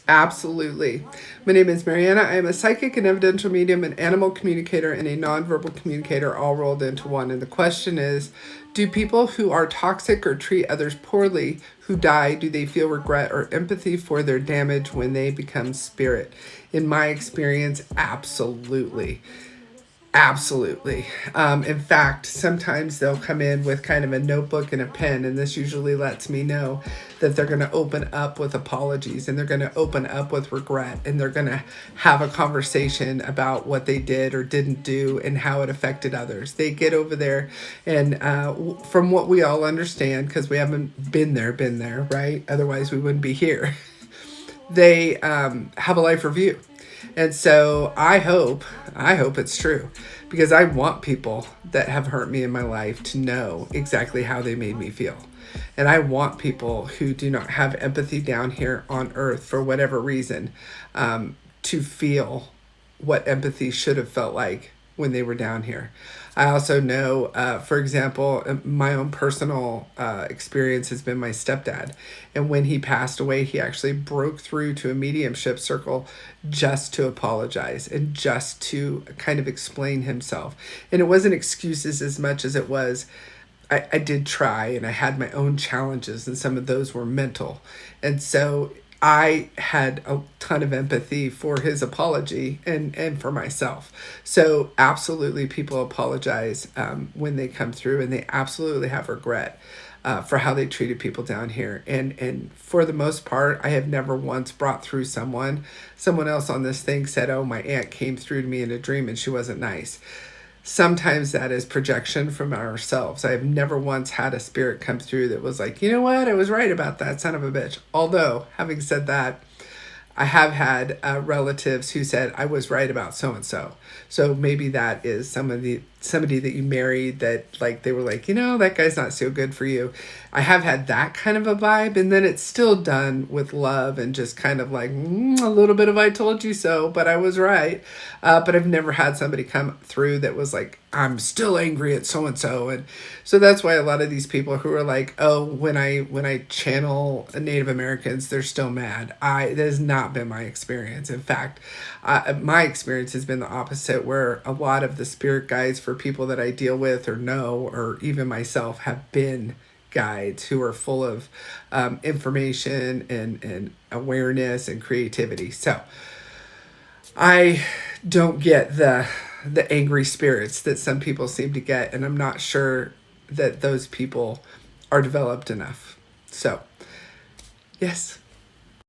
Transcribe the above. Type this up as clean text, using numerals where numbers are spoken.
Absolutely. My name is Mariana. I am a psychic and evidential medium, an animal communicator, and a nonverbal communicator all rolled into one. And the question is, do people who are toxic or treat others poorly who die, do they feel regret or empathy for their damage when they become spirit? In my experience, absolutely. Absolutely. In fact, sometimes they'll come in with kind of a notebook and a pen, and this usually lets me know that they're going to open up with apologies and they're going to open up with regret and they're going to have a conversation about what they did or didn't do and how it affected others. They get over there, and from what we all understand, because we haven't been there, right? Otherwise, we wouldn't be here. They have a life review. And so I hope it's true because I want people that have hurt me in my life to know exactly how they made me feel. And I want people who do not have empathy down here on earth for whatever reason to feel what empathy should have felt like when they were down here. I also know, for example, my own personal experience has been my stepdad. And when he passed away, he actually broke through to a mediumship circle just to apologize and just to kind of explain himself. And it wasn't excuses as much as it was, I did try and I had my own challenges, and some of those were mental. And so I had a ton of empathy for his apology and for myself. So, absolutely, people apologize when they come through, and they absolutely have regret for how they treated people down here. And for the most part, I have never once brought through someone else on this thing said, "Oh, my aunt came through to me in a dream and she wasn't nice." Sometimes that is projection from ourselves. I have never once had a spirit come through that was like, you know what, I was right about that son of a bitch. Although, having said that, I have had relatives who said I was right about so and so. So maybe that is somebody that you married that like they were like, you know, that guy's not so good for you. I have had that kind of a vibe, and then it's still done with love and just kind of like a little bit of I told you so, but I was right. But I've never had somebody come through that was like, I'm still angry at so and so. And so that's why a lot of these people who are like, oh, when I channel Native Americans, they're still mad. That has not been my experience. In fact, my experience has been the opposite, where a lot of the spirit guides for people that I deal with or know, or even myself, have been guides who are full of information and awareness and creativity. So I don't get the angry spirits that some people seem to get, and I'm not sure that those people are developed enough. So, yes.